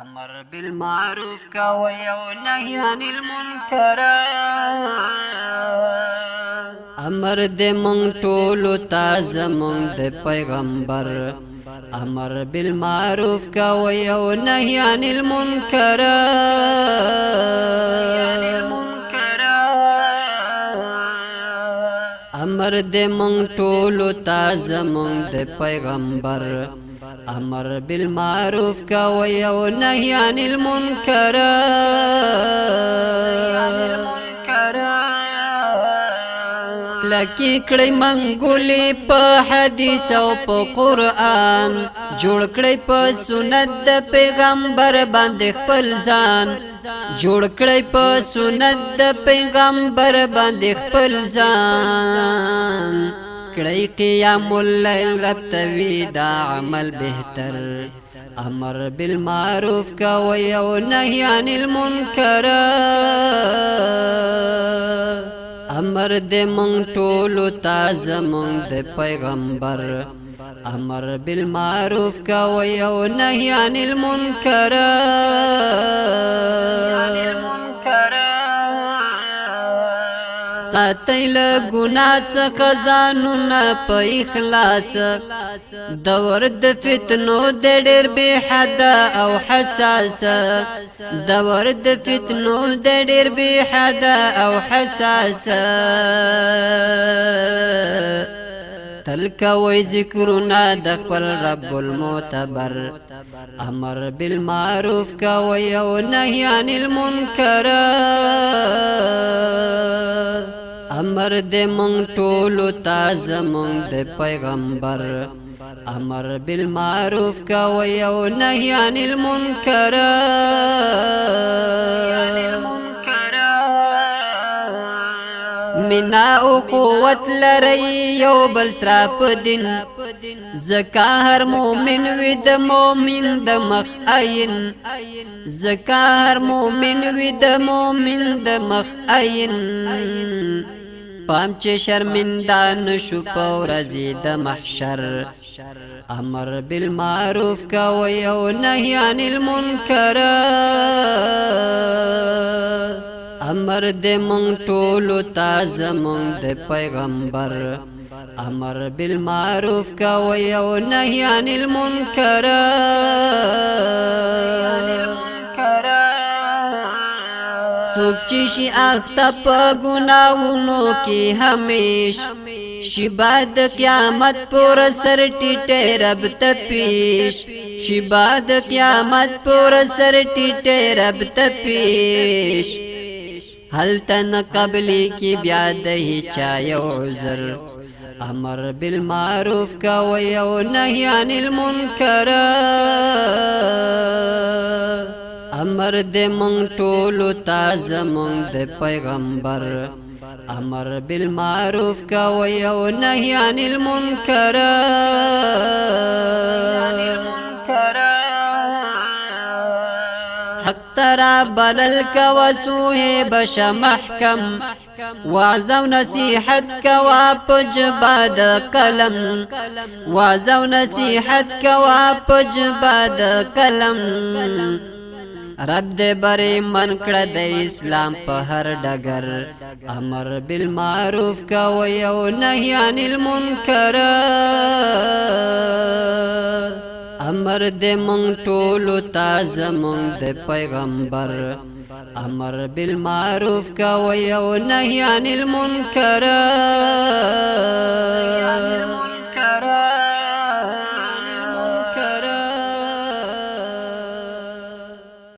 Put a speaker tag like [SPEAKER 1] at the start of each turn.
[SPEAKER 1] امر بالمعروف کوي او نهي عن المنکر امر د مونږ ټولو ته زمونږ د پیغمبر امر بالمعروف کوي او نهي عن المنکر امر د مونږ ټولو ته زمونږ د پیغمبر امر بالمعروف کوي او نهي عن المنکر لکی کړي منګولې په حدیث او په قران جوړ کړي په سنت د پیغمبر باندې خپل ځان جوړ کړي په سنت د پیغمبر باندې خپل ځان کړي قیام الليل رب توی دا عمل بهتر امر بالمعروف کوي او نهي عن المنکر امر د مونږ ټولو ته زمونږ د پیغمبر امر بالمعروف کوي او نهي عن المنکر ساتي له ګناه څخه ځانونه په اخلاص د ورد فتنو د ډېر بې حده او حساس د ورد فتنو د ډېر بې حده او حساس تل کوي ذکرونه د خپل رب المعتبر امر بالمعروف کوي او نهي عن المنکر امر د مونږ ټولو ته زمونږ د پیغمبر امر بالمعروف کوي او نهي عن المنکر منا او قوت لري یو بل سره په دین زکا هر مومن وي د مومن د مخ عین زکا هر مومن وي د مومن د مخ عین پام چې شرمنده نشو په ورځې د محشر امر بالمعروف کوي او نهي عن المنکر امر د مونږ ټولو ته زمونږ د پیغمبر امر بالمعروف کوي او نهي عن المنکر څوک چې شي اخته په ګناهونو کې همیش شي بعد قیامت پر سر ټیټه رب ته پیش شي بعد قیامت پر سر ټیټه رب ته پیش هلتن قبلی کی بیا د هیچا یو عذر امر بالمعروف کوي او نهي عن المنکر امر د مونږ ټولو ته زمونږ د پیغمبر امر بالمعروف کوي او نهي عن المنکر حق ترا بلل کوا سوه بش محکم وعظ و نصیحت کوا پجبا د قلم وعظ و نصیحت کوا پجبا د قلم رب دې بری من کړه د اسلام په هر ډګر امر بالمعروف کوي او نهي عن المنکر امر د مونږ ټولو ته زمونږ د پیغمبر امر بالمعروف کوي او نهي عن المنکر